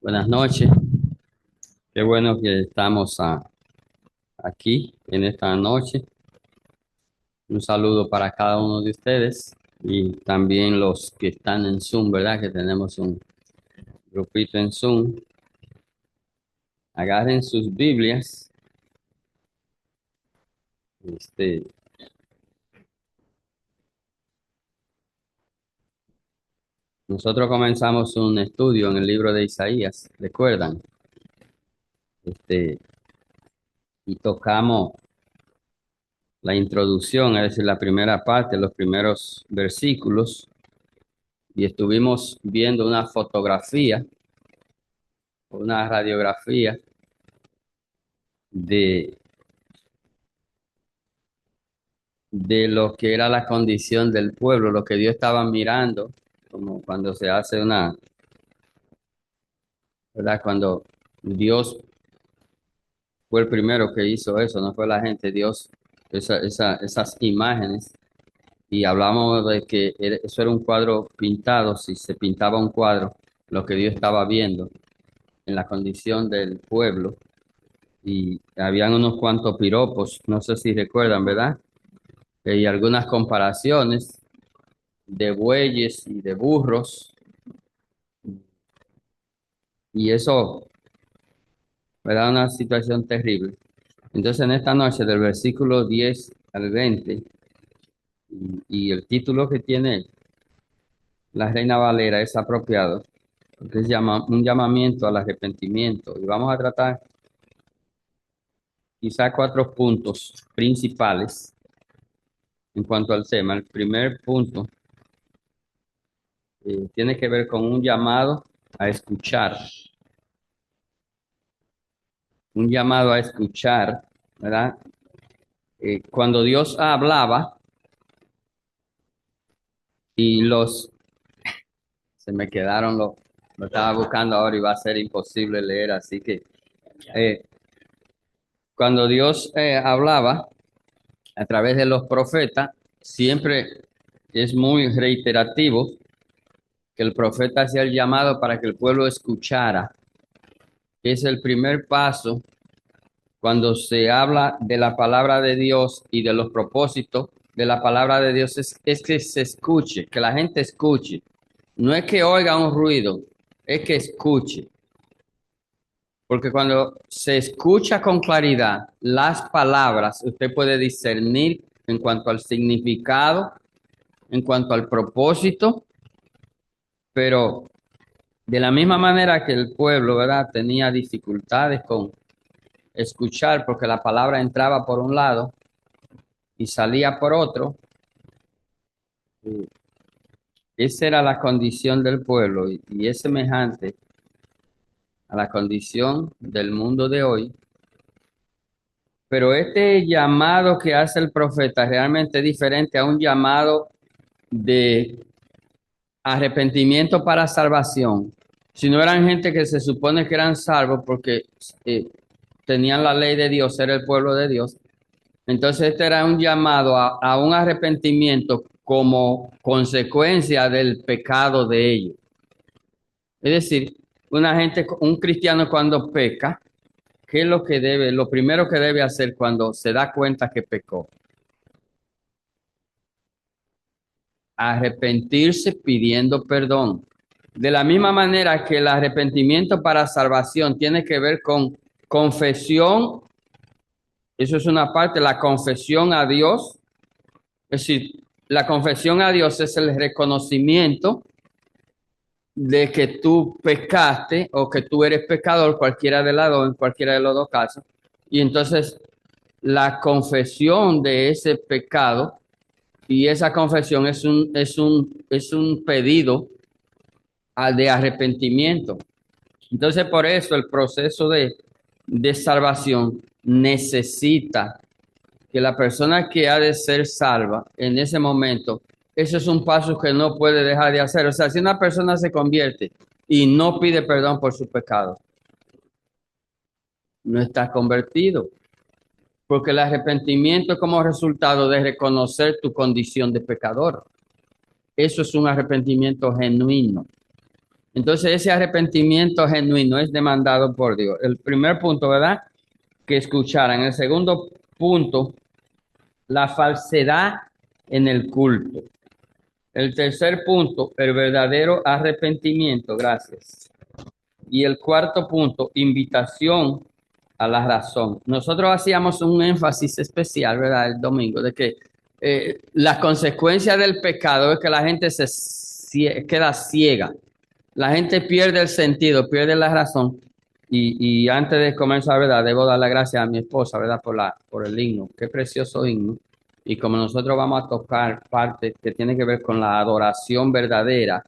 Buenas noches. Qué bueno que estamos aquí en esta noche. Un saludo para cada uno de ustedes y también los que están en Zoom, ¿verdad? Que tenemos un grupito en Zoom. Agarren sus Biblias. Este, Nosotros comenzamos un estudio en el libro de Isaías, ¿recuerdan? Este, y tocamos la introducción, es decir, la primera parte, los primeros versículos, y estuvimos viendo una fotografía, una radiografía de, de lo que era la condición del pueblo, lo que Dios estaba mirando, como cuando se hace ¿verdad? Cuando Dios fue el primero que hizo eso, no fue la gente, Dios, esas imágenes, y hablamos de que eso era un cuadro pintado, si se pintaba un cuadro, lo que Dios estaba viendo en la condición del pueblo, y habían unos cuantos piropos, no sé si recuerdan, ¿verdad? Y algunas comparaciones de bueyes y de burros, y eso me da una situación terrible. Entonces, en esta noche, del versículo 10 al 20, y el título que tiene la Reina Valera es apropiado, porque es un llamamiento al arrepentimiento. Y vamos a tratar quizá cuatro puntos principales en cuanto al tema. El primer punto tiene que ver con un llamado a escuchar, un llamado a escuchar, ¿verdad? Cuando Dios hablaba y se me quedaron lo estaba buscando ahora y va a ser imposible leer, así que eh, cuando Dios hablaba a través de los profetas, siempre es muy reiterativo que el profeta hacía el llamado para que el pueblo escuchara. Es el primer paso cuando se habla de la palabra de Dios y de los propósitos de la palabra de Dios, es que se escuche, que la gente escuche. No es que oiga un ruido, es que escuche. Porque cuando se escucha con claridad las palabras, usted puede discernir en cuanto al significado, en cuanto al propósito, pero de la misma manera que el pueblo, ¿verdad? Tenía dificultades con escuchar porque la palabra entraba por un lado y salía por otro. Esa era la condición del pueblo y es semejante a la condición del mundo de hoy. Pero este llamado que hace el profeta realmente es diferente a un llamado de arrepentimiento para salvación. Si no eran gente que se supone que eran salvos porque eh, tenían la ley de Dios, era el pueblo de Dios, entonces este era un llamado a un arrepentimiento como consecuencia del pecado de ellos. Es decir, un cristiano cuando peca, ¿qué es lo que debe, lo primero que debe hacer cuando se da cuenta que pecó? Arrepentirse pidiendo perdón. De la misma manera que el arrepentimiento para salvación tiene que ver con confesión, eso es una parte, la confesión a Dios, es decir, la confesión a Dios es el reconocimiento de que tú pecaste o que tú eres pecador, cualquiera de las dos, en cualquiera de los dos casos, y entonces la confesión de ese pecado y esa confesión es un pedido de arrepentimiento. Entonces, por eso el proceso de salvación necesita que la persona que ha de ser salva en ese momento, eso es un paso que no puede dejar de hacer. O sea, si una persona se convierte y no pide perdón por su pecado, no está convertido. porque el arrepentimiento es como resultado de reconocer tu condición de pecador. Eso es un arrepentimiento genuino. Entonces, ese arrepentimiento genuino es demandado por Dios. El primer punto, ¿verdad? Que escucharan. El segundo punto, la falsedad en el culto. El tercer punto, el verdadero arrepentimiento. Gracias. Y el cuarto punto, invitación a la razón. Nosotros hacíamos un énfasis especial, ¿verdad? El domingo, de que la consecuencia del pecado es que la gente queda ciega. La gente pierde el sentido, pierde la razón. Y antes de comenzar, ¿verdad? Debo dar las gracias a mi esposa, ¿verdad? Por el himno. Qué precioso himno. Y como nosotros vamos a tocar parte que tiene que ver con la adoración verdadera,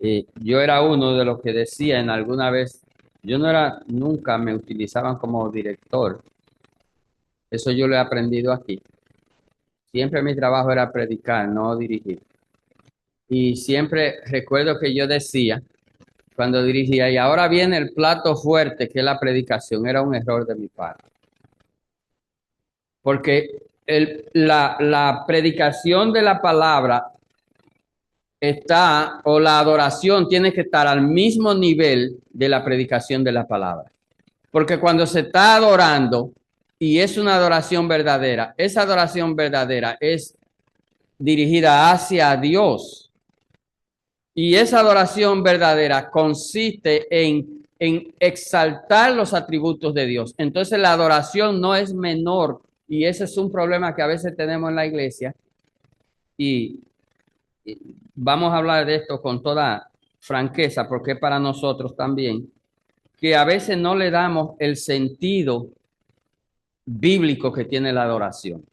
yo era uno de los que decía en alguna vez, yo no era, nunca me utilizaban como director. Eso yo lo he aprendido aquí. Siempre mi trabajo era predicar, no dirigir. Y siempre recuerdo que yo decía, cuando dirigía, y ahora viene el plato fuerte, que es la predicación, era un error de mi parte. Porque la predicación de la palabra está, o la adoración tiene que estar al mismo nivel de la predicación de la palabra. Porque cuando se está adorando, y es una adoración verdadera, esa adoración verdadera es dirigida hacia Dios. Y esa adoración verdadera consiste en exaltar los atributos de Dios. Entonces la adoración no es menor, y ese es un problema que a veces tenemos en la iglesia. Y vamos a hablar de esto con toda franqueza, porque es para nosotros también, que a veces no le damos el sentido bíblico que tiene la adoración.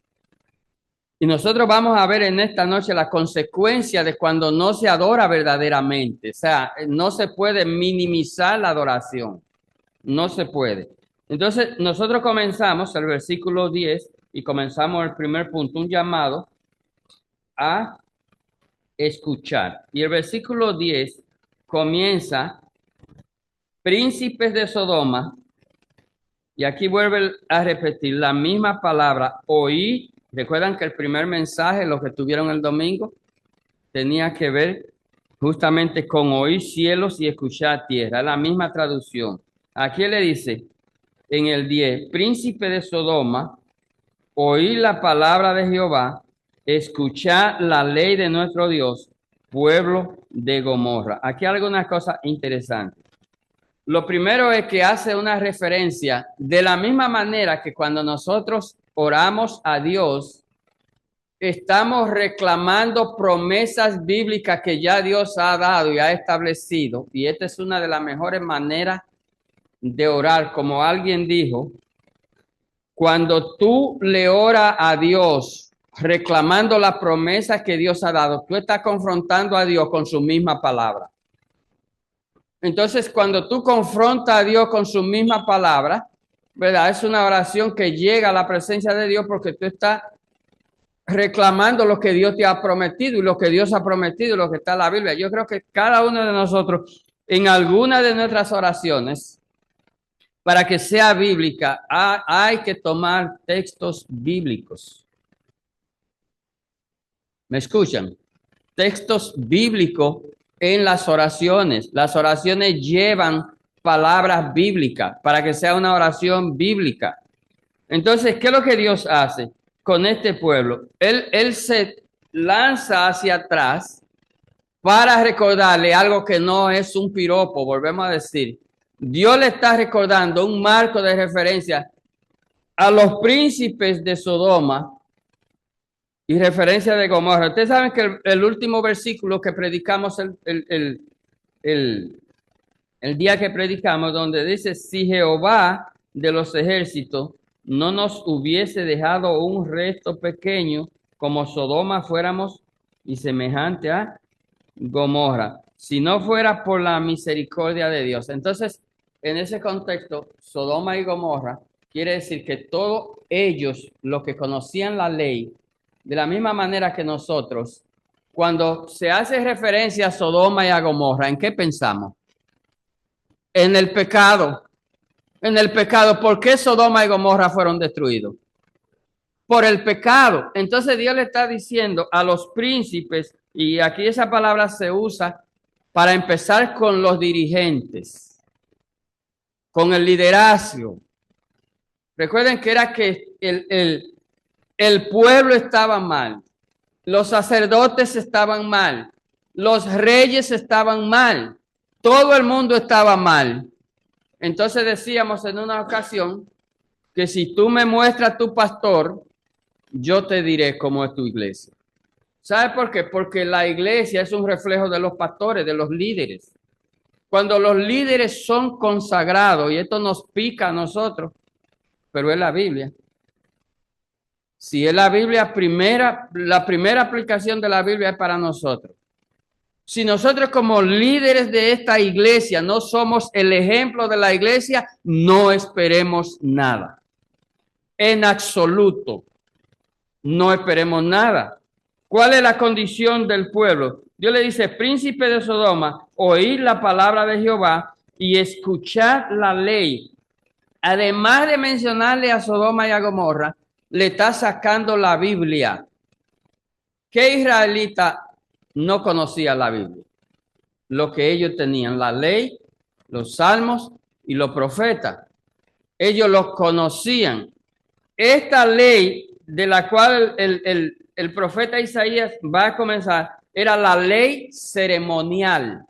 Y nosotros vamos a ver en esta noche la consecuencia de cuando no se adora verdaderamente. O sea, no se puede minimizar la adoración. No se puede. Entonces, nosotros comenzamos el versículo 10 y comenzamos el primer punto, un llamado a escuchar. Y el versículo 10 comienza, príncipes de Sodoma, y aquí vuelve a repetir la misma palabra, oí. Recuerdan que el primer mensaje, lo que tuvieron el domingo, tenía que ver justamente con oír cielos y escuchar tierra, la misma traducción. Aquí le dice en el 10, príncipe de Sodoma, oí la palabra de Jehová, escuchar la ley de nuestro Dios, pueblo de Gomorra. Aquí hay algunas cosas interesantes. Lo primero es que hace una referencia de la misma manera que cuando nosotros oramos a Dios, estamos reclamando promesas bíblicas que ya Dios ha dado y ha establecido. Y esta es una de las mejores maneras de orar. Como alguien dijo, cuando tú le oras a Dios reclamando las promesas que Dios ha dado, tú estás confrontando a Dios con su misma palabra. Entonces, cuando tú confrontas a Dios con su misma palabra, ¿verdad? Es una oración que llega a la presencia de Dios porque tú estás reclamando lo que Dios te ha prometido y lo que Dios ha prometido y lo que está en la Biblia. Yo creo que cada uno de nosotros, en alguna de nuestras oraciones, para que sea bíblica, hay que tomar textos bíblicos. ¿Me escuchan? Textos bíblicos en las oraciones. Las oraciones llevan palabras bíblicas para que sea una oración bíblica. Entonces, ¿qué es lo que Dios hace con este pueblo? Él se lanza hacia atrás para recordarle algo que no es un piropo, volvemos a decir. Dios le está recordando un marco de referencia a los príncipes de Sodoma y referencia de Gomorra. Ustedes saben que el último versículo que predicamos el día que predicamos, donde dice, si Jehová de los ejércitos no nos hubiese dejado un resto pequeño, como Sodoma fuéramos y semejante a Gomorra, si no fuera por la misericordia de Dios. Entonces, en ese contexto, Sodoma y Gomorra quiere decir que todos ellos, los que conocían la ley, de la misma manera que nosotros, cuando se hace referencia a Sodoma y a Gomorra, ¿en qué pensamos? En el pecado. En el pecado. ¿Por qué Sodoma y Gomorra fueron destruidos? por el pecado. Entonces Dios le está diciendo a los príncipes, y aquí esa palabra se usa para empezar con los dirigentes, con el liderazgo. Recuerden que era que el pueblo estaba mal, los sacerdotes estaban mal, los reyes estaban mal, todo el mundo estaba mal. Entonces decíamos en una ocasión que si tú me muestras tu pastor, yo te diré cómo es tu iglesia. ¿Sabe por qué? Porque la iglesia es un reflejo de los pastores, de los líderes. Cuando los líderes son consagrados, y esto nos pica a nosotros, pero es la Biblia. Si es la Biblia la primera aplicación de la Biblia es para nosotros. Si nosotros como líderes de esta iglesia no somos el ejemplo de la iglesia, no esperemos nada. En absoluto, no esperemos nada. ¿Cuál es la condición del pueblo? Dios le dice, príncipe de Sodoma, oíd la palabra de Jehová y escuchad la ley. Además de mencionarle a Sodoma y a Gomorra, le está sacando la Biblia. ¿Qué israelita no conocía la Biblia? Lo que ellos tenían, la ley, los salmos y los profetas. Ellos los conocían. Esta ley de la cual el profeta Isaías va a comenzar era la ley ceremonial.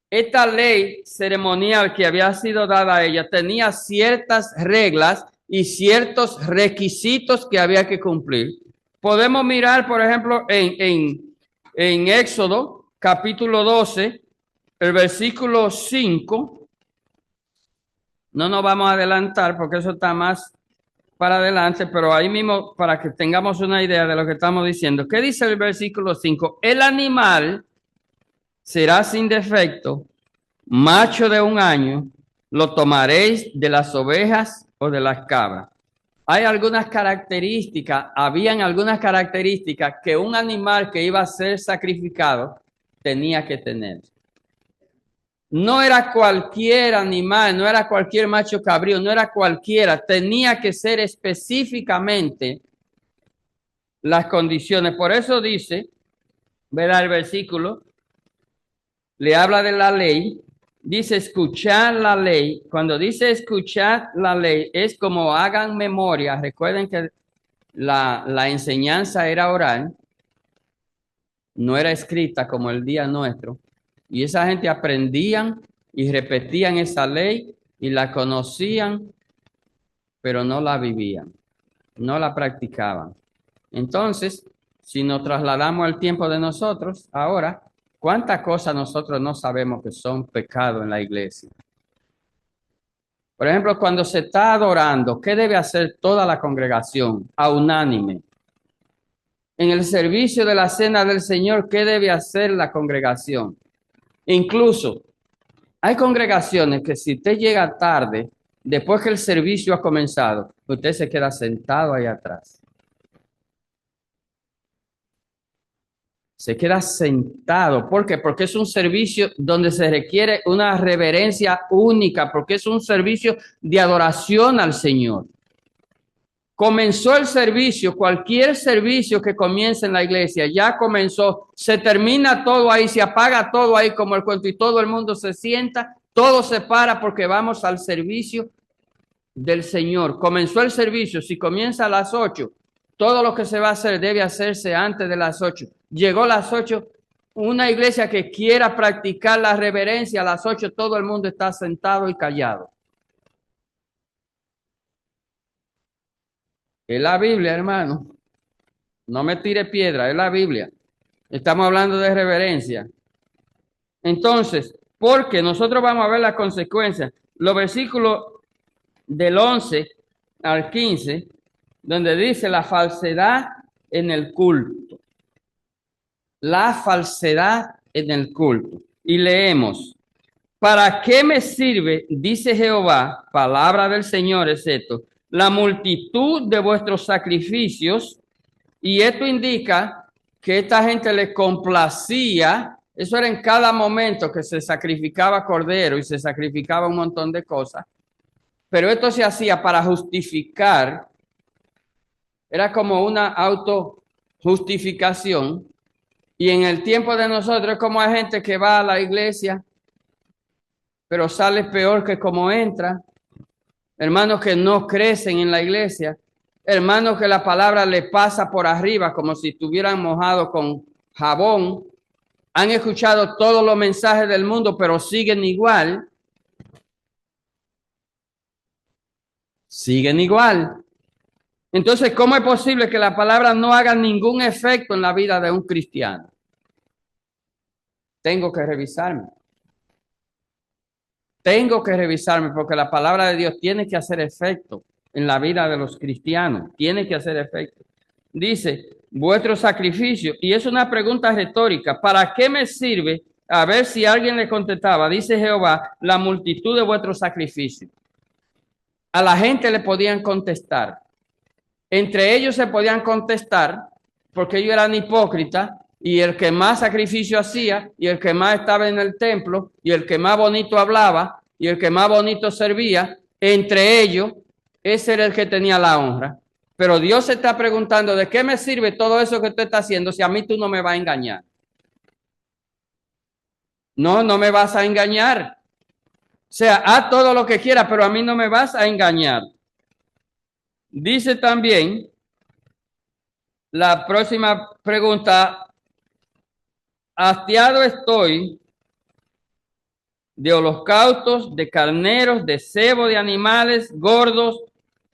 Esta ley ceremonial que había sido dada a ella tenía ciertas reglas y ciertos requisitos que había que cumplir. Podemos mirar, por ejemplo, en Éxodo, capítulo 12, el versículo 5. No nos vamos a adelantar porque eso está más para adelante, pero ahí mismo para que tengamos una idea de lo que estamos diciendo. ¿Qué dice el versículo 5? El animal será sin defecto, macho de 1 año, lo tomaréis de las ovejas o de las cabras. Hay algunas características, habían algunas características que un animal que iba a ser sacrificado tenía que tener. No era cualquier animal, no era cualquier macho cabrío, no era cualquiera, tenía que ser específicamente las condiciones. Por eso dice, verá el versículo, le habla de la ley, dice escuchar la ley. Cuando dice escuchar la ley, es como hagan memoria. Recuerden que la enseñanza era oral, no era escrita como el día nuestro. Y esa gente aprendían y repetían esa ley y la conocían, pero no la vivían, no la practicaban. Entonces, si nos trasladamos al tiempo de nosotros, ahora, ¿cuántas cosas nosotros no sabemos que son pecado en la iglesia? Por ejemplo, cuando se está adorando, ¿qué debe hacer toda la congregación? A unánime. En el servicio de la cena del Señor, ¿qué debe hacer la congregación? Incluso hay congregaciones que si usted llega tarde, después que el servicio ha comenzado, usted se queda sentado ahí atrás. Se queda sentado. ¿Por qué? Porque es un servicio donde se requiere una reverencia única, porque es un servicio de adoración al Señor. Comenzó el servicio, cualquier servicio que comience en la iglesia, ya comenzó, se termina todo ahí, se apaga todo ahí como el cuento y todo el mundo se sienta, todo se para porque vamos al servicio del Señor. Comenzó el servicio, si comienza a las 8, todo lo que se va a hacer debe hacerse antes de las 8. Llegó a las 8, una iglesia que quiera practicar la reverencia a las 8, todo el mundo está sentado y callado. Es la Biblia, hermano. No me tire piedra, es la Biblia. Estamos hablando de reverencia. Entonces, porque nosotros vamos a ver las consecuencias. Los versículos del 11 al 15, donde dice la falsedad en el culto. La falsedad en el culto. Y leemos, ¿para qué me sirve, dice Jehová, palabra del Señor es esto, la multitud de vuestros sacrificios? Y esto indica que esta gente le complacía, eso era en cada momento que se sacrificaba cordero y se sacrificaba un montón de cosas, pero esto se hacía para justificar Era como una autojustificación. Y en el tiempo de nosotros es como hay gente que va a la iglesia, pero sale peor que como entra. Hermanos que no crecen en la iglesia. Hermanos que la palabra le pasa por arriba como si estuvieran mojados con jabón. Han escuchado todos los mensajes del mundo, pero siguen igual. Siguen igual. Entonces, ¿cómo es posible que la palabra no haga ningún efecto en la vida de un cristiano? Tengo que revisarme. Tengo que revisarme porque la palabra de Dios tiene que hacer efecto en la vida de los cristianos. Tiene que hacer efecto. Dice, vuestro sacrificio. Y es una pregunta retórica. ¿Para qué me sirve? A ver si alguien le contestaba. Dice Jehová, la multitud de vuestros sacrificios. A la gente le podían contestar. Entre ellos se podían contestar porque ellos eran hipócritas y el que más sacrificio hacía y el que más estaba en el templo y el que más bonito hablaba y el que más bonito servía, entre ellos, ese era el que tenía la honra. Pero Dios se está preguntando, ¿de qué me sirve todo eso que usted está haciendo si a mí tú no me vas a engañar? No, no me vas a engañar. O sea, haz todo lo que quieras, pero a mí no me vas a engañar. Dice también la próxima pregunta, hastiado estoy de holocaustos, de carneros, de cebo de animales gordos,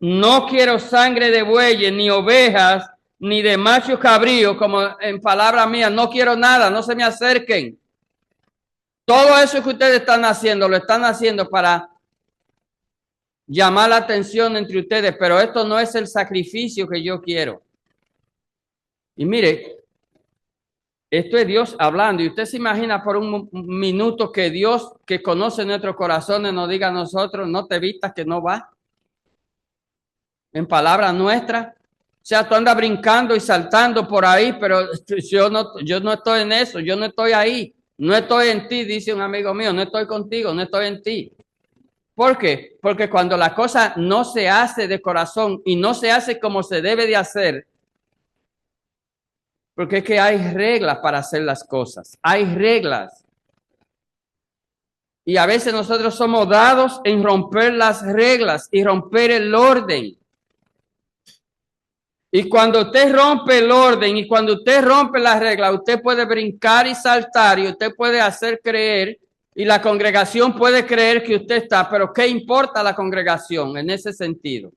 no quiero sangre de bueyes, ni ovejas, ni de machos cabríos, como en palabra mía, no quiero nada, no se me acerquen. Todo eso que ustedes están haciendo, lo están haciendo para llamar la atención entre ustedes, pero esto no es el sacrificio que yo quiero. Y mire, esto es Dios hablando. Y usted se imagina por un minuto que Dios, que conoce nuestros corazones, nos diga a nosotros, no te vistas que no va. En palabras nuestras. O sea, tú andas brincando y saltando por ahí, pero yo no estoy en eso, yo no estoy ahí. No estoy en ti, dice un amigo mío, no estoy contigo, no estoy en ti. ¿Por qué? Porque cuando la cosa no se hace de corazón y no se hace como se debe de hacer, porque es que hay reglas para hacer las cosas, hay reglas. Y a veces nosotros somos dados en romper las reglas y romper el orden. Y cuando usted rompe el orden y cuando usted rompe las reglas, usted puede brincar y saltar y usted puede hacer creer y la congregación puede creer que usted está, pero ¿qué importa la congregación en ese sentido?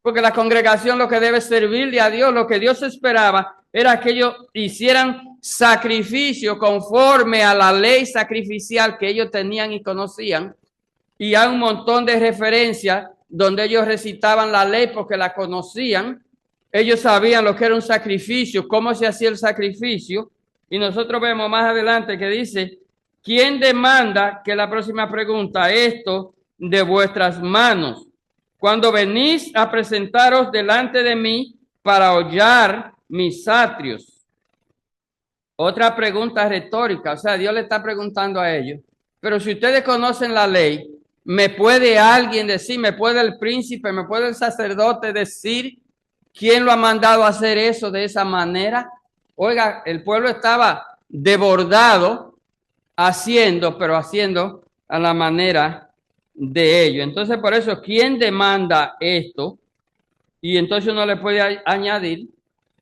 Porque la congregación lo que debe servirle a Dios, lo que Dios esperaba era que ellos hicieran sacrificio conforme a la ley sacrificial que ellos tenían y conocían. Y hay un montón de referencias donde ellos recitaban la ley porque la conocían. Ellos sabían lo que era un sacrificio, cómo se hacía el sacrificio. Y nosotros vemos más adelante que dice, ¿quién demanda, que la próxima pregunta, esto de vuestras manos? Cuando venís a presentaros delante de mí para hollar mis atrios. Otra pregunta retórica, o sea, Dios le está preguntando a ellos, pero si ustedes conocen la ley, ¿me puede alguien decir, me puede el príncipe, me puede el sacerdote decir quién lo ha mandado a hacer eso de esa manera? Oiga, el pueblo estaba desbordado pero haciendo a la manera de ellos. Entonces, por eso, ¿quién demanda esto? Y entonces uno le puede añadir,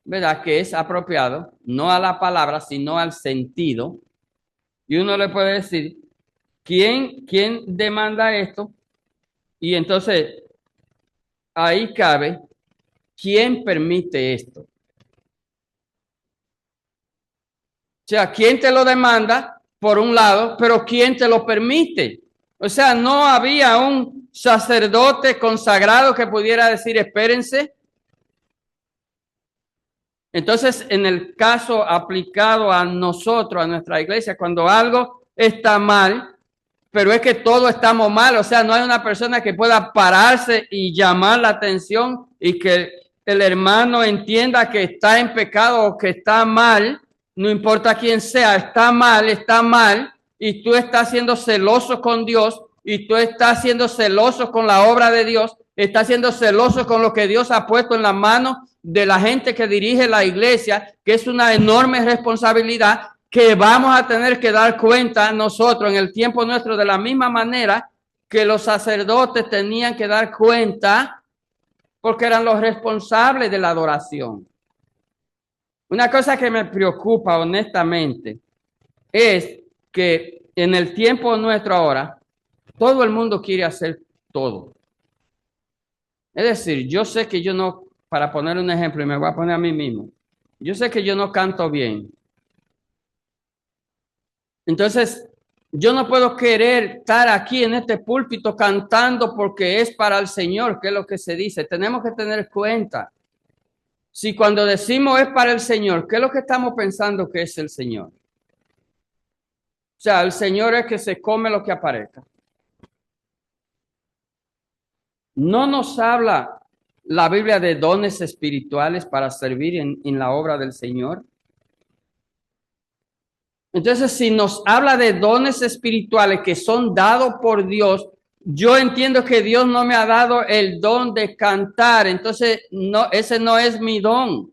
¿verdad? Que es apropiado, no a la palabra, sino al sentido. Y uno le puede decir, ¿quién demanda esto? Y entonces, ahí cabe, ¿quién permite esto? O sea, ¿quién te lo demanda? Por un lado, pero ¿quién te lo permite? O sea, no había un sacerdote consagrado que pudiera decir, espérense. Entonces, en el caso aplicado a nosotros, a nuestra iglesia, cuando algo está mal, pero es que todos estamos mal, o sea, no hay una persona que pueda pararse y llamar la atención y que el hermano entienda que está en pecado o que está mal, no importa quién sea, está mal, y tú estás siendo celoso con Dios, y tú estás siendo celoso con la obra de Dios, estás siendo celoso con lo que Dios ha puesto en las manos de la gente que dirige la iglesia, que es una enorme responsabilidad que vamos a tener que dar cuenta nosotros en el tiempo nuestro de la misma manera que los sacerdotes tenían que dar cuenta porque eran los responsables de la adoración. Una cosa que me preocupa honestamente es que en el tiempo nuestro ahora, todo el mundo quiere hacer todo. Es decir, yo sé que yo no, para poner un ejemplo, y me voy a poner a mí mismo, yo sé que yo no canto bien. Entonces, yo no puedo querer estar aquí en este púlpito cantando porque es para el Señor, que es lo que se dice. Tenemos que tener cuenta. Si cuando decimos es para el Señor, ¿qué es lo que estamos pensando que es el Señor? O sea, el Señor es que se come lo que aparezca. No nos habla la Biblia de dones espirituales para servir en la obra del Señor. Entonces, si nos habla de dones espirituales que son dados por Dios, yo entiendo que Dios no me ha dado el don de cantar. Entonces, no, ese no es mi don.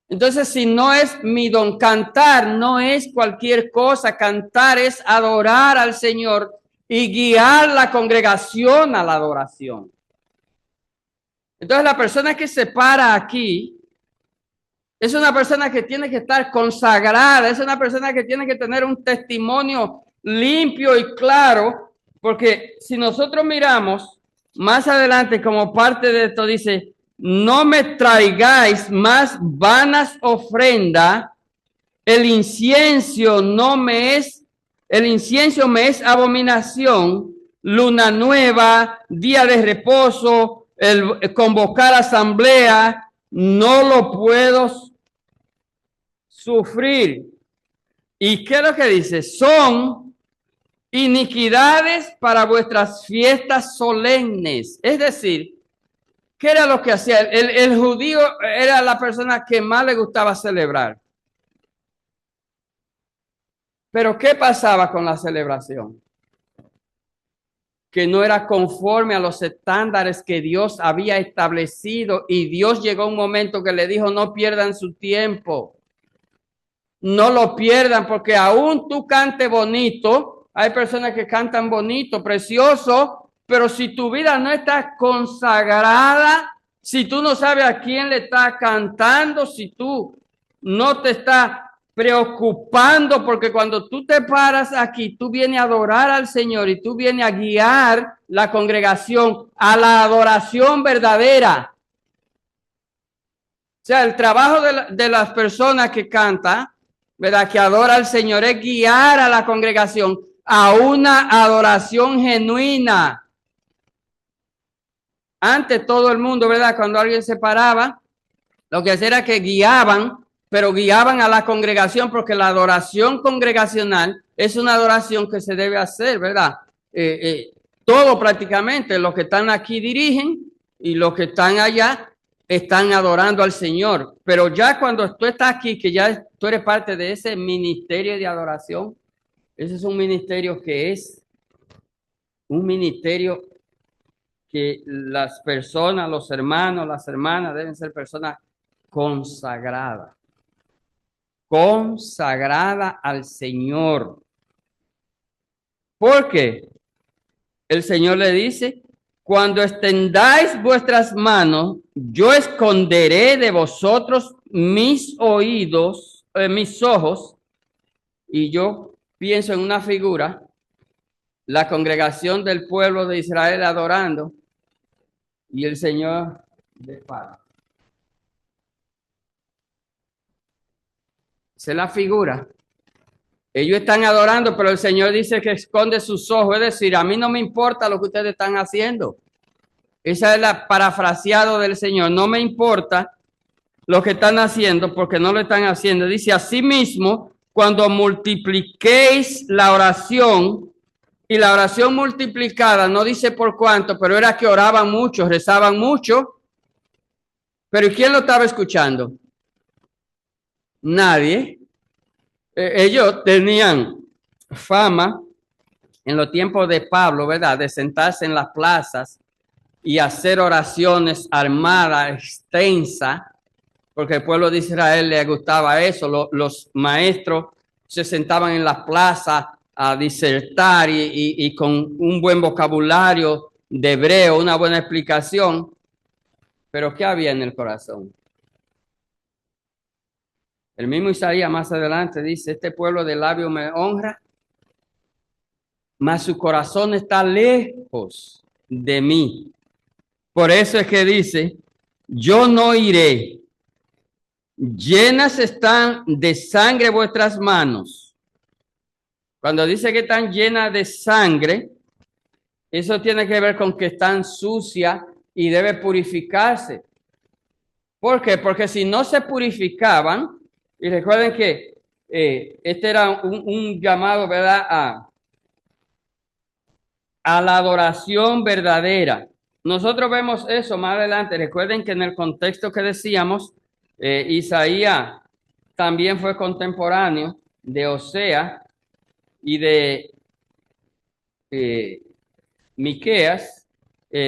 Entonces, si no es mi don, cantar no es cualquier cosa. Cantar es adorar al Señor y guiar la congregación a la adoración. Entonces, la persona que se para aquí es una persona que tiene que estar consagrada, es una persona que tiene que tener un testimonio limpio y claro, porque si nosotros miramos más adelante como parte de esto, dice, no me traigáis más vanas ofrendas, el incienso me es abominación, luna nueva, día de reposo, el convocar asamblea, no lo puedo sufrir. ¿Y qué es lo que dice? Son iniquidades para vuestras fiestas solemnes. Es decir, ¿qué era lo que hacía? El judío era la persona que más le gustaba celebrar. Pero ¿qué pasaba con la celebración? Que no era conforme a los estándares que Dios había establecido y Dios llegó a un momento que le dijo, no pierdan su tiempo. No lo pierdan porque aún tú cantes bonito, hay personas que cantan bonito, precioso, pero si tu vida no está consagrada, si tú no sabes a quién le estás cantando, si tú no te estás preocupando, porque cuando tú te paras aquí, tú vienes a adorar al Señor y tú vienes a guiar la congregación a la adoración verdadera. O sea, el trabajo de las personas que cantan, ¿verdad? Que adora al Señor es guiar a la congregación a una adoración genuina. Antes todo el mundo, ¿verdad? Cuando alguien se paraba, lo que hacía era que guiaban, pero guiaban a la congregación porque la adoración congregacional es una adoración que se debe hacer, ¿verdad? Todo prácticamente, los que están aquí dirigen y los que están allá están adorando al Señor. Pero ya cuando tú estás aquí, que ya tú eres parte de ese ministerio de adoración, ese es un ministerio que es un ministerio que las personas, los hermanos, las hermanas deben ser personas consagradas. Consagrada al Señor. Porque el Señor le dice, cuando extendáis vuestras manos, yo esconderé de vosotros mis oídos, mis ojos, y yo pienso en una figura, la congregación del pueblo de Israel adorando, y el Señor de paz. Esa es la figura. Ellos están adorando, pero el Señor dice que esconde sus ojos. Es decir, a mí no me importa lo que ustedes están haciendo. Esa es la parafraseado del Señor. No me importa lo que están haciendo porque no lo están haciendo. Dice, asimismo, cuando multipliquéis la oración, y la oración multiplicada, no dice por cuánto, pero era que oraban mucho, rezaban mucho. Pero ¿quién lo estaba escuchando? Nadie. Ellos tenían fama en los tiempos de Pablo, ¿verdad? De sentarse en las plazas y hacer oraciones armadas, extensas, porque el pueblo de Israel le gustaba eso. Los maestros se sentaban en las plazas a disertar y con un buen vocabulario de hebreo, una buena explicación. Pero ¿qué había en el corazón? El mismo Isaías más adelante dice, este pueblo de labio me honra, mas su corazón está lejos de mí. Por eso es que dice, yo no iré, llenas están de sangre vuestras manos. Cuando dice que están llenas de sangre, eso tiene que ver con que están sucias y debe purificarse. ¿Por qué? Porque si no se purificaban, y recuerden que este era un llamado, ¿verdad? A la adoración verdadera. Nosotros vemos eso más adelante. Recuerden que en el contexto que decíamos, Isaías también fue contemporáneo de Osea y de eh, Miqueas,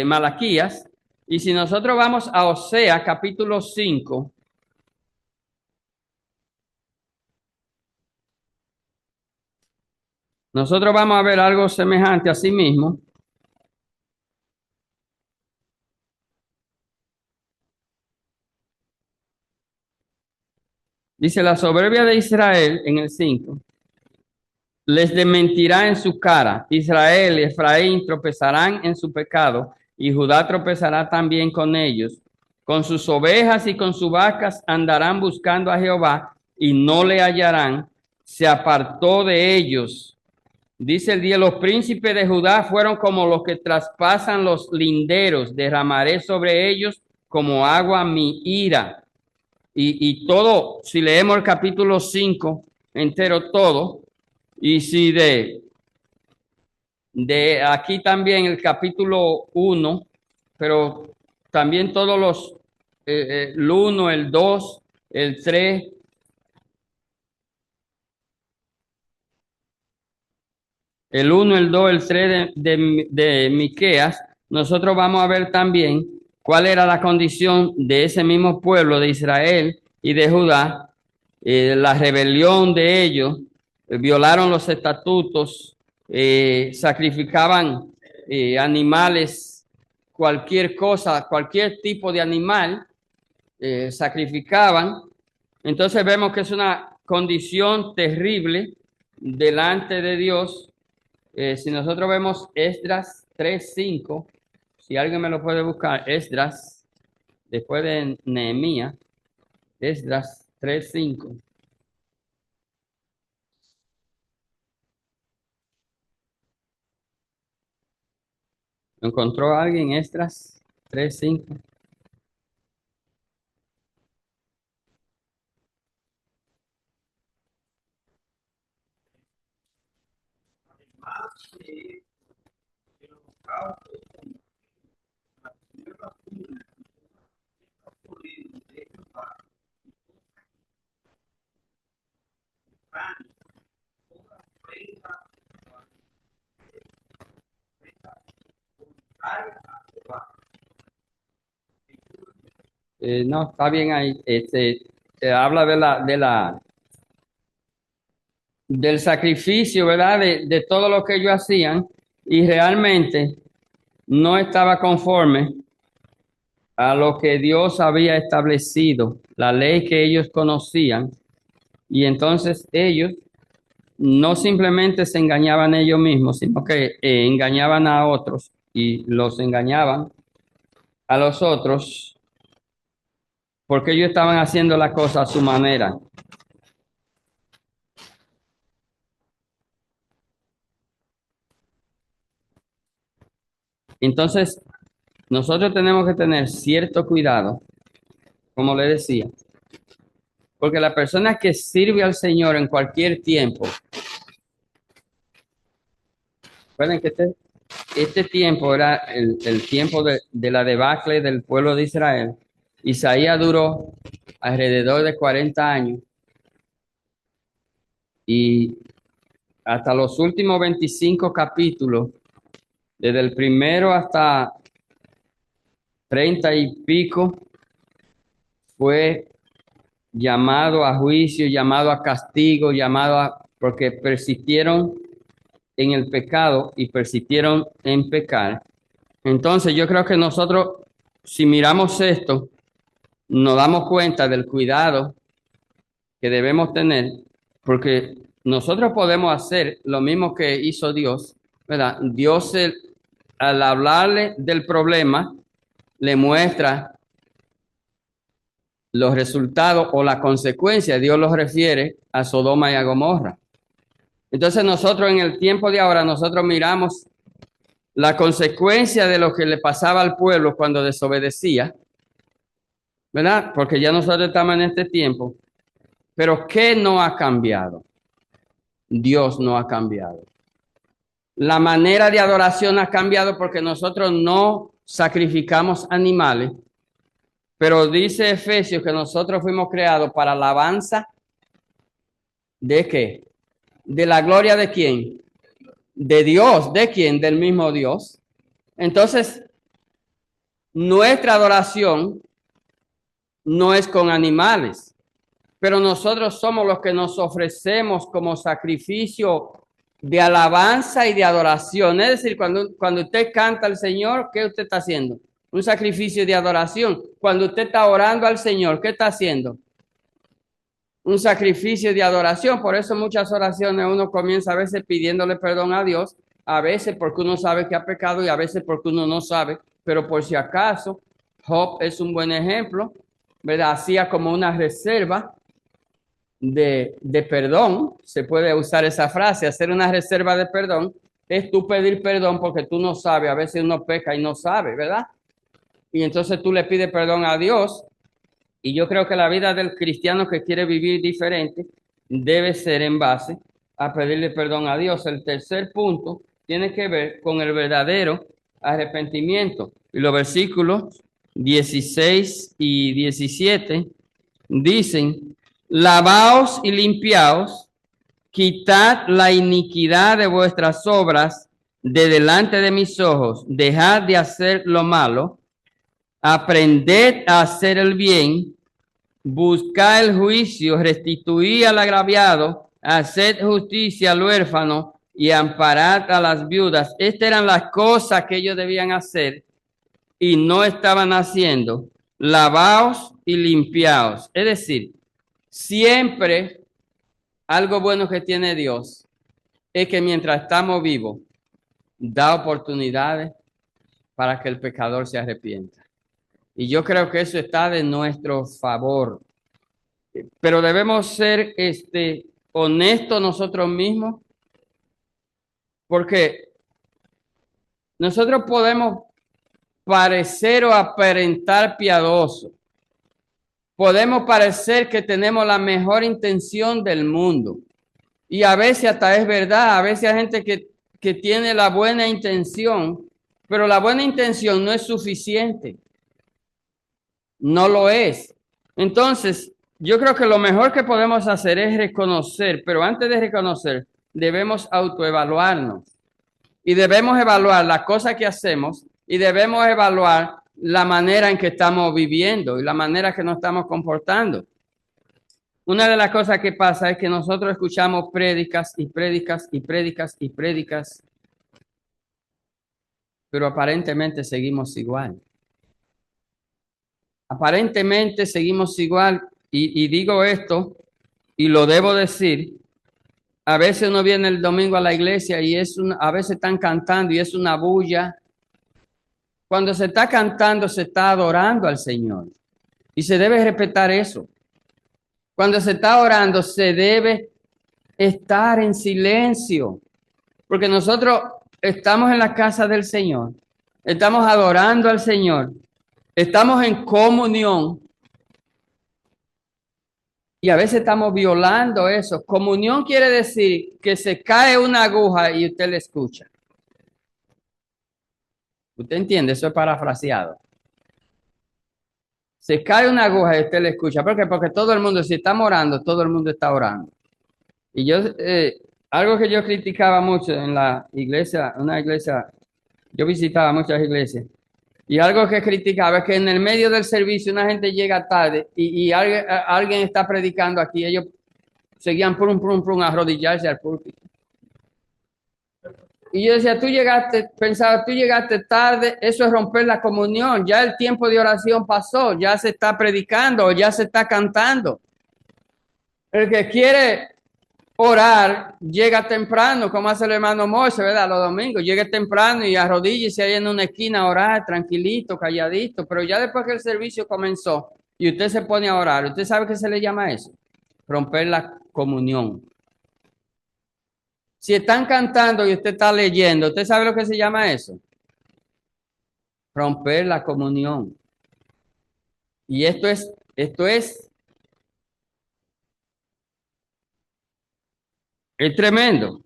Malaquías. Y si nosotros vamos a Osea capítulo 5, nosotros vamos a ver algo semejante a sí mismo. Dice la soberbia de Israel en el 5. Les desmentirá en su cara. Israel y Efraín tropezarán en su pecado, y Judá tropezará también con ellos. Con sus ovejas y con sus vacas andarán buscando a Jehová y no le hallarán. Se apartó de ellos. Dice el día, los príncipes de Judá fueron como los que traspasan los linderos. Derramaré sobre ellos como agua mi ira. Y todo, si leemos el capítulo 5 entero todo, y si de aquí también el capítulo 1, pero también todos el 1, el 2, el 3, el 1, el 2, el 3 de Miqueas, nosotros vamos a ver también cuál era la condición de ese mismo pueblo de Israel y de Judá, la rebelión de ellos, violaron los estatutos, sacrificaban animales, cualquier cosa, cualquier tipo de animal, sacrificaban. Entonces vemos que es una condición terrible delante de Dios. Si nosotros vemos Esdras 3:5, si alguien me lo puede buscar, Esdras, después de Nehemías, Esdras 3:5. ¿Encontró alguien Esdras 3:5? No, está bien ahí. Habla del sacrificio, ¿verdad? De todo lo que ellos hacían y realmente no estaba conforme a lo que Dios había establecido, la ley que ellos conocían. Y entonces ellos no simplemente se engañaban ellos mismos, sino que engañaban a otros y los engañaban a los otros porque ellos estaban haciendo la cosa a su manera. Entonces, nosotros tenemos que tener cierto cuidado, como le decía, porque la persona que sirve al Señor en cualquier tiempo, recuerden que este tiempo era el tiempo de la debacle del pueblo de Israel. Isaías duró alrededor de 40 años y hasta los últimos 25 capítulos, desde el primero hasta 30 y pico, fue llamado a juicio, llamado a castigo, porque persistieron en el pecado y persistieron en pecar. Entonces yo creo que nosotros, si miramos esto, nos damos cuenta del cuidado que debemos tener, porque nosotros podemos hacer lo mismo que hizo Dios, ¿verdad? Dios, al hablarle del problema, le muestra los resultados o la consecuencia. Dios los refiere a Sodoma y a Gomorra. Entonces nosotros en el tiempo de ahora, nosotros miramos la consecuencia de lo que le pasaba al pueblo cuando desobedecía, ¿verdad? Porque ya nosotros estamos en este tiempo. Pero ¿qué no ha cambiado? Dios no ha cambiado. La manera de adoración ha cambiado porque nosotros no sacrificamos animales, pero dice Efesios que nosotros fuimos creados para alabanza ¿de qué? ¿De la gloria de quién? De Dios. ¿De quién? Del mismo Dios. Entonces, nuestra adoración no es con animales, pero nosotros somos los que nos ofrecemos como sacrificio de alabanza y de adoración. Es decir, cuando usted canta al Señor, ¿qué usted está haciendo? Un sacrificio de adoración. Cuando usted está orando al Señor, ¿qué está haciendo? Un sacrificio de adoración. Por eso muchas oraciones uno comienza a veces pidiéndole perdón a Dios, a veces porque uno sabe que ha pecado y a veces porque uno no sabe, pero por si acaso, Job es un buen ejemplo, ¿verdad? Hacía como una reserva de perdón, se puede usar esa frase, hacer una reserva de perdón, es tú pedir perdón porque tú no sabes, a veces uno peca y no sabe, ¿verdad? Y entonces tú le pides perdón a Dios, y yo creo que la vida del cristiano que quiere vivir diferente debe ser en base a pedirle perdón a Dios. El tercer punto tiene que ver con el verdadero arrepentimiento. Y los versículos 16 y 17 dicen: lavaos y limpiaos, quitad la iniquidad de vuestras obras de delante de mis ojos, dejad de hacer lo malo, aprended a hacer el bien, buscad el juicio, restituid al agraviado, haced justicia al huérfano y amparad a las viudas. Estas eran las cosas que ellos debían hacer y no estaban haciendo. Lavaos y limpiaos. Es decir, siempre algo bueno que tiene Dios es que mientras estamos vivos, da oportunidades para que el pecador se arrepienta. Y yo creo que eso está de nuestro favor. Pero debemos ser honestos nosotros mismos, porque nosotros podemos parecer o aparentar piadosos. Podemos parecer que tenemos la mejor intención del mundo. Y a veces hasta es verdad, a veces hay gente que tiene la buena intención, pero la buena intención no es suficiente. No lo es. Entonces, yo creo que lo mejor que podemos hacer es reconocer, pero antes de reconocer, debemos autoevaluarnos y debemos evaluar las cosas que hacemos y debemos evaluar la manera en que estamos viviendo y la manera que nos estamos comportando. Una de las cosas que pasa es que nosotros escuchamos prédicas y prédicas y prédicas y prédicas, pero aparentemente seguimos igual. Aparentemente seguimos igual, y digo esto, y lo debo decir. A veces uno viene el domingo a la iglesia y a veces están cantando y es una bulla. Cuando se está cantando, se está adorando al Señor. Y se debe respetar eso. Cuando se está orando, se debe estar en silencio. Porque nosotros estamos en la casa del Señor. Estamos adorando al Señor. Estamos en comunión. Y a veces estamos violando eso. Comunión quiere decir que se cae una aguja y usted le escucha. ¿Usted entiende? Eso es parafraseado. Se cae una aguja y usted le escucha. ¿Por qué? Porque todo el mundo, si estamos orando, todo el mundo está orando. Y yo, algo que yo criticaba mucho en la iglesia, una iglesia, yo visitaba muchas iglesias. Y algo que criticaba es que en el medio del servicio una gente llega tarde y alguien está predicando aquí, ellos seguían prum, a arrodillarse al púlpito. Y yo decía, pensaba, tú llegaste tarde, eso es romper la comunión, ya el tiempo de oración pasó, ya se está predicando, ya se está cantando. El que quiere orar, llega temprano, como hace el hermano Moisés, ¿verdad? Los domingos, llegue temprano y arrodíllese ahí en una esquina a orar, tranquilito, calladito, pero ya después que el servicio comenzó y usted se pone a orar, ¿usted sabe qué se le llama eso? Romper la comunión. Si están cantando y usted está leyendo, ¿usted sabe lo que se llama eso? Romper la comunión. Y es tremendo.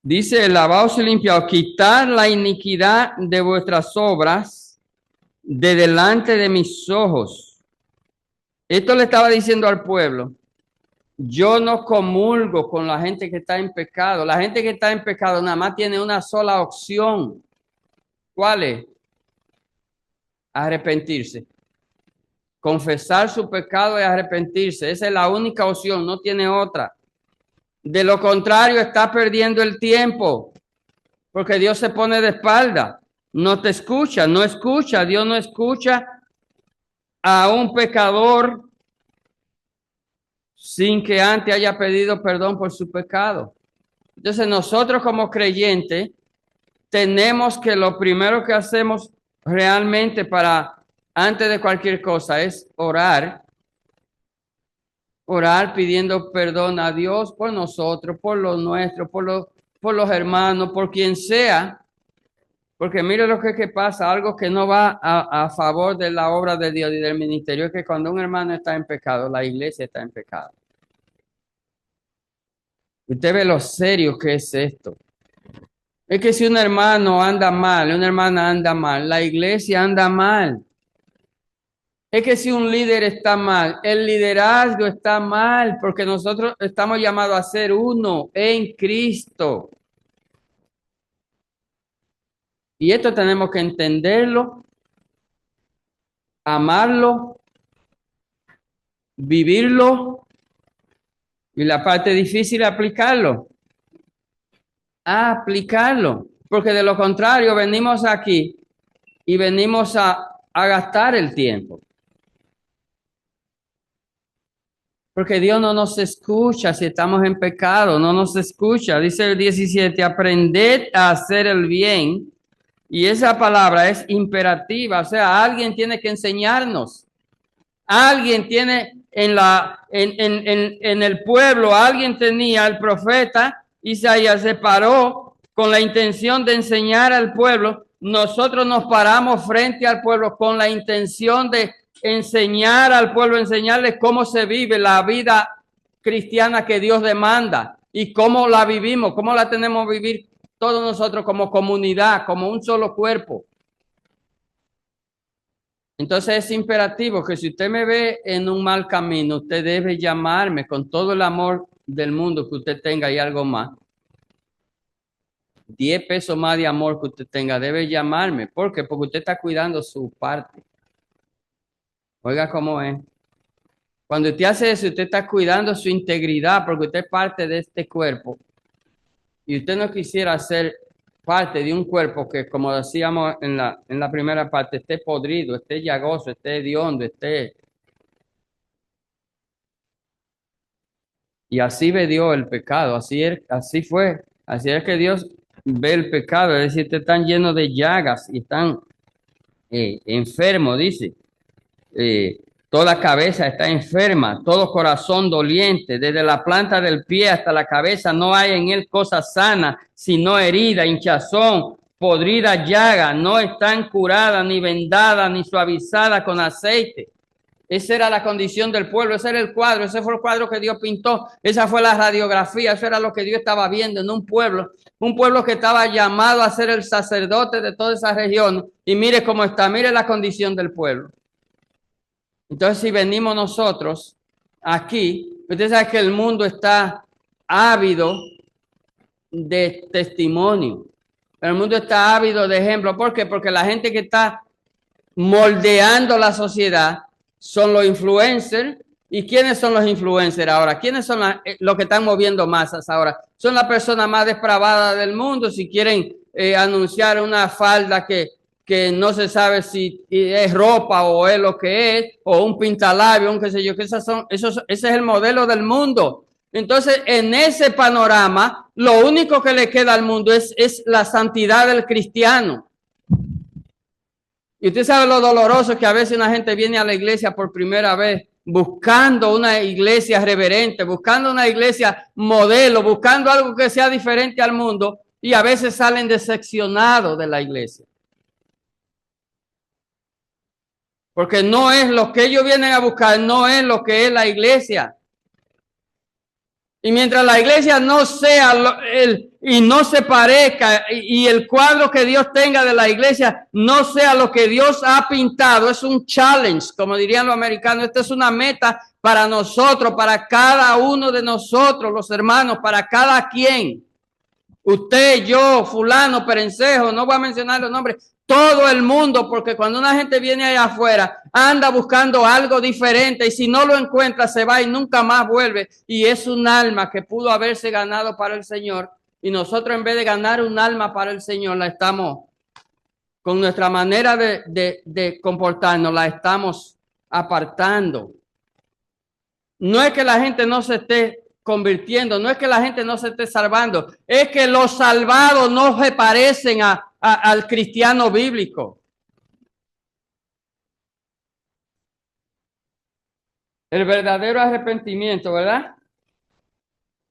Dice, lavaos y limpiaos, quitar la iniquidad de vuestras obras de delante de mis ojos. Esto le estaba diciendo al pueblo. Yo no comulgo con la gente que está en pecado. La gente que está en pecado nada más tiene una sola opción. ¿Cuál es? Arrepentirse. Confesar su pecado y arrepentirse. Esa es la única opción, no tiene otra. De lo contrario, está perdiendo el tiempo, porque Dios se pone de espalda. No te escucha, no escucha. Dios no escucha a un pecador sin que antes haya pedido perdón por su pecado. Entonces nosotros como creyentes tenemos que lo primero que hacemos realmente antes de cualquier cosa es orar pidiendo perdón a Dios por nosotros, por los nuestros, por los hermanos, por quien sea, porque mire lo que pasa, algo que no va a favor de la obra de Dios y del ministerio, es que cuando un hermano está en pecado, la iglesia está en pecado. Usted ve lo serio que es esto. Es que si un hermano anda mal, una hermana anda mal, la iglesia anda mal. Es que si un líder está mal, el liderazgo está mal, porque nosotros estamos llamados a ser uno en Cristo. Y esto tenemos que entenderlo, amarlo, vivirlo, y la parte difícil es aplicarlo. Aplicarlo, porque de lo contrario venimos aquí y venimos a gastar el tiempo. Porque Dios no nos escucha si estamos en pecado, no nos escucha. Dice el 17, aprended a hacer el bien. Y esa palabra es imperativa, o sea, alguien tiene que enseñarnos. Alguien tiene en el pueblo, alguien tenía, el profeta Isaías se paró con la intención de enseñar al pueblo. Nosotros nos paramos frente al pueblo con la intención de enseñar al pueblo, enseñarles cómo se vive la vida cristiana que Dios demanda y cómo la vivimos, cómo la tenemos que vivir todos nosotros como comunidad, como un solo cuerpo. Entonces es imperativo que si usted me ve en un mal camino, usted debe llamarme con todo el amor del mundo que usted tenga y algo más. 10 pesos más de amor que usted tenga, debe llamarme. ¿Por qué? Porque usted está cuidando su parte. Oiga cómo es. Cuando usted hace eso, usted está cuidando su integridad porque usted es parte de este cuerpo. Y usted no quisiera ser parte de un cuerpo que, como decíamos en la primera parte, esté podrido, esté llagoso, esté hediondo, esté... Y así ve Dios el pecado, así fue, así es que Dios ve el pecado, es decir, están llenos de llagas y están enfermos, dice. Toda cabeza está enferma, todo corazón doliente, desde la planta del pie hasta la cabeza, no hay en él cosa sana, sino herida, hinchazón, podrida llaga, no están curadas, ni vendadas, ni suavizadas con aceite. Esa era la condición del pueblo, ese era el cuadro, ese fue el cuadro que Dios pintó, esa fue la radiografía, eso era lo que Dios estaba viendo en un pueblo que estaba llamado a ser el sacerdote de toda esa región. Y mire cómo está, mire la condición del pueblo. Entonces, si venimos nosotros aquí, usted sabe que el mundo está ávido de testimonio. El mundo está ávido de ejemplos. ¿Por qué? Porque la gente que está moldeando la sociedad son los influencers. ¿Y quiénes son los influencers ahora? ¿Quiénes son los que están moviendo masas ahora? Son las personas más depravadas del mundo. Si quieren anunciar una falda que no se sabe si es ropa o es lo que es, o un pintalabio, un qué sé yo, que ese es el modelo del mundo. Entonces, en ese panorama, lo único que le queda al mundo es la santidad del cristiano. Y usted sabe lo doloroso que a veces una gente viene a la iglesia por primera vez buscando una iglesia reverente, buscando una iglesia modelo, buscando algo que sea diferente al mundo, y a veces salen decepcionados de la iglesia. Porque no es lo que ellos vienen a buscar, no es lo que es la iglesia. Y mientras la iglesia no sea y no se parezca y el cuadro que Dios tenga de la iglesia no sea lo que Dios ha pintado, es un challenge, como dirían los americanos. Esta es una meta para nosotros, para cada uno de nosotros, los hermanos, para cada quien. Usted, yo, fulano, perencejo, no voy a mencionar los nombres, todo el mundo, porque cuando una gente viene allá afuera, anda buscando algo diferente y si no lo encuentra se va y nunca más vuelve. Y es un alma que pudo haberse ganado para el Señor y nosotros en vez de ganar un alma para el Señor, la estamos, con nuestra manera de comportarnos, la estamos apartando. No es que la gente no se esté convirtiendo, no es que la gente no se esté salvando, es que los salvados no se parecen al cristiano bíblico. El verdadero arrepentimiento, ¿verdad?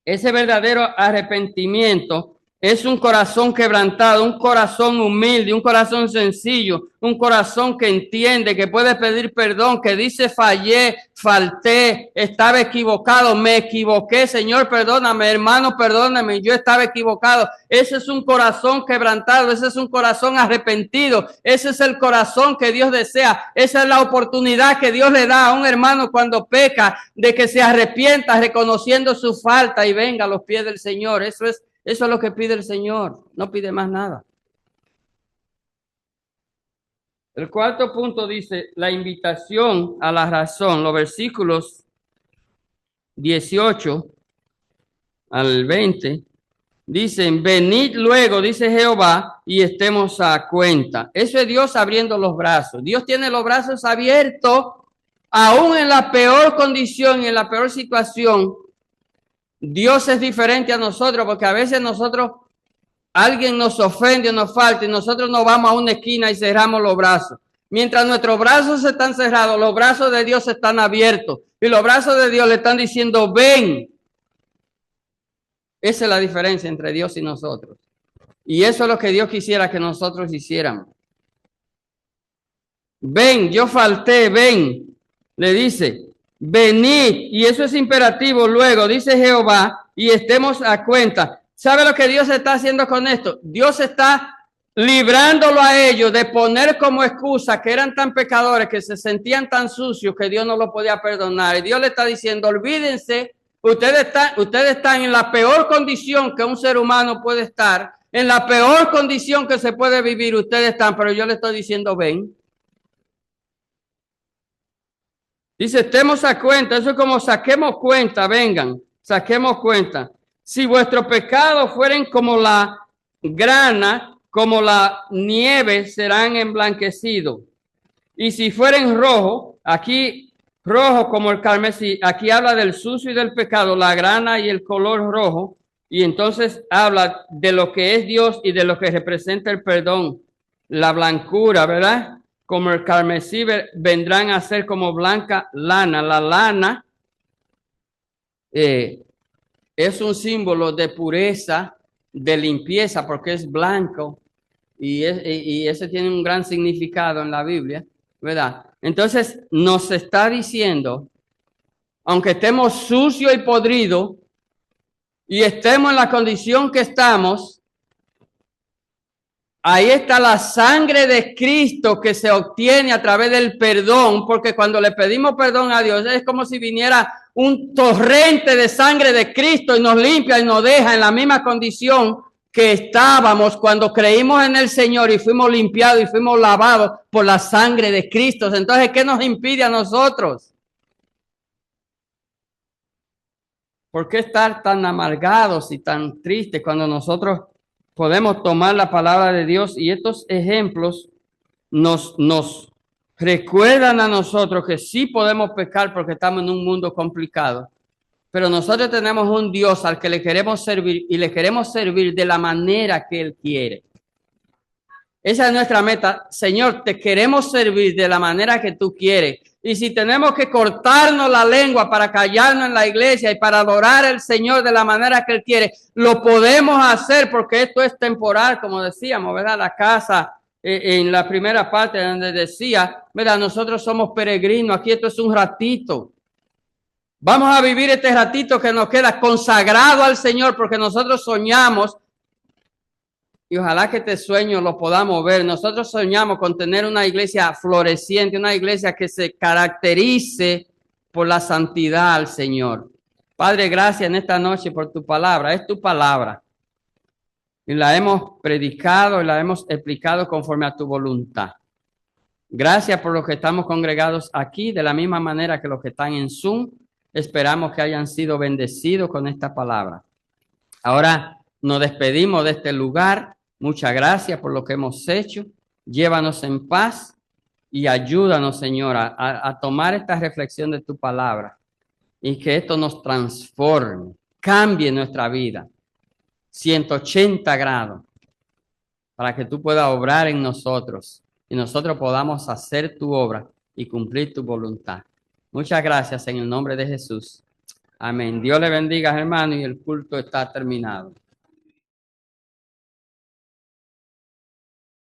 Ese verdadero arrepentimiento es un corazón quebrantado, un corazón humilde, un corazón sencillo, un corazón que entiende, que puede pedir perdón, que dice fallé, falté, estaba equivocado, me equivoqué, Señor, perdóname, hermano, perdóname, yo estaba equivocado. Ese es un corazón quebrantado, ese es un corazón arrepentido, ese es el corazón que Dios desea, esa es la oportunidad que Dios le da a un hermano cuando peca, de que se arrepienta reconociendo su falta y venga a los pies del Señor. Eso es lo que pide el Señor, no pide más nada. El cuarto punto dice la invitación a la razón. Los versículos 18 al 20 dicen, venid luego, dice Jehová, y estemos a cuenta. Eso es Dios abriendo los brazos. Dios tiene los brazos abiertos, aún en la peor condición y en la peor situación. Dios es diferente a nosotros porque a veces alguien nos ofende o nos falta y nosotros nos vamos a una esquina y cerramos los brazos. Mientras nuestros brazos están cerrados, los brazos de Dios están abiertos y los brazos de Dios le están diciendo, ven. Esa es la diferencia entre Dios y nosotros. Y eso es lo que Dios quisiera que nosotros hiciéramos. Ven, yo falté, ven. Le dice, venid, y eso es imperativo luego, dice Jehová, y estemos a cuenta. ¿Sabe lo que Dios está haciendo con esto? Dios está librándolo a ellos de poner como excusa que eran tan pecadores, que se sentían tan sucios que Dios no lo podía perdonar. Y Dios le está diciendo, olvídense, ustedes están en la peor condición que un ser humano puede estar, en la peor condición que se puede vivir, ustedes están, pero yo le estoy diciendo, ven. Dice, estemos a cuenta, eso es como saquemos cuenta, vengan, saquemos cuenta. Si vuestros pecados fueren como la grana, como la nieve, serán emblanquecidos. Y si fueren rojos, aquí rojo como el carmesí, aquí habla del sucio y del pecado, la grana y el color rojo, y entonces habla de lo que es Dios y de lo que representa el perdón, la blancura, ¿verdad? Como el carmesí vendrán a ser como blanca lana. La lana es un símbolo de pureza, de limpieza, porque es blanco y ese tiene un gran significado en la Biblia, ¿verdad? Entonces nos está diciendo, aunque estemos sucios y podridos y estemos en la condición que estamos, ahí está la sangre de Cristo que se obtiene a través del perdón, porque cuando le pedimos perdón a Dios es como si viniera un torrente de sangre de Cristo y nos limpia y nos deja en la misma condición que estábamos cuando creímos en el Señor y fuimos limpiados y fuimos lavados por la sangre de Cristo. Entonces, ¿qué nos impide a nosotros? ¿Por qué estar tan amargados y tan tristes cuando nosotros podemos tomar la palabra de Dios? Y estos ejemplos nos recuerdan a nosotros que sí podemos pecar porque estamos en un mundo complicado, pero nosotros tenemos un Dios al que le queremos servir y le queremos servir de la manera que Él quiere. Esa es nuestra meta. Señor, te queremos servir de la manera que tú quieres. Y si tenemos que cortarnos la lengua para callarnos en la iglesia y para adorar al Señor de la manera que Él quiere, lo podemos hacer porque esto es temporal, como decíamos, ¿verdad? La casa en la primera parte donde decía, ¿verdad? Nosotros somos peregrinos, aquí esto es un ratito. Vamos a vivir este ratito que nos queda consagrado al Señor porque nosotros soñamos. Y ojalá que este sueño lo podamos ver. Nosotros soñamos con tener una iglesia floreciente, una iglesia que se caracterice por la santidad al Señor. Padre, gracias en esta noche por tu palabra. Es tu palabra. Y la hemos predicado y la hemos explicado conforme a tu voluntad. Gracias por los que estamos congregados aquí, de la misma manera que los que están en Zoom. Esperamos que hayan sido bendecidos con esta palabra. Ahora nos despedimos de este lugar. Muchas gracias por lo que hemos hecho. Llévanos en paz y ayúdanos, Señor, a tomar esta reflexión de tu palabra y que esto nos transforme, cambie nuestra vida 180 grados para que tú puedas obrar en nosotros y nosotros podamos hacer tu obra y cumplir tu voluntad. Muchas gracias en el nombre de Jesús. Amén. Dios le bendiga, hermano, y el culto está terminado.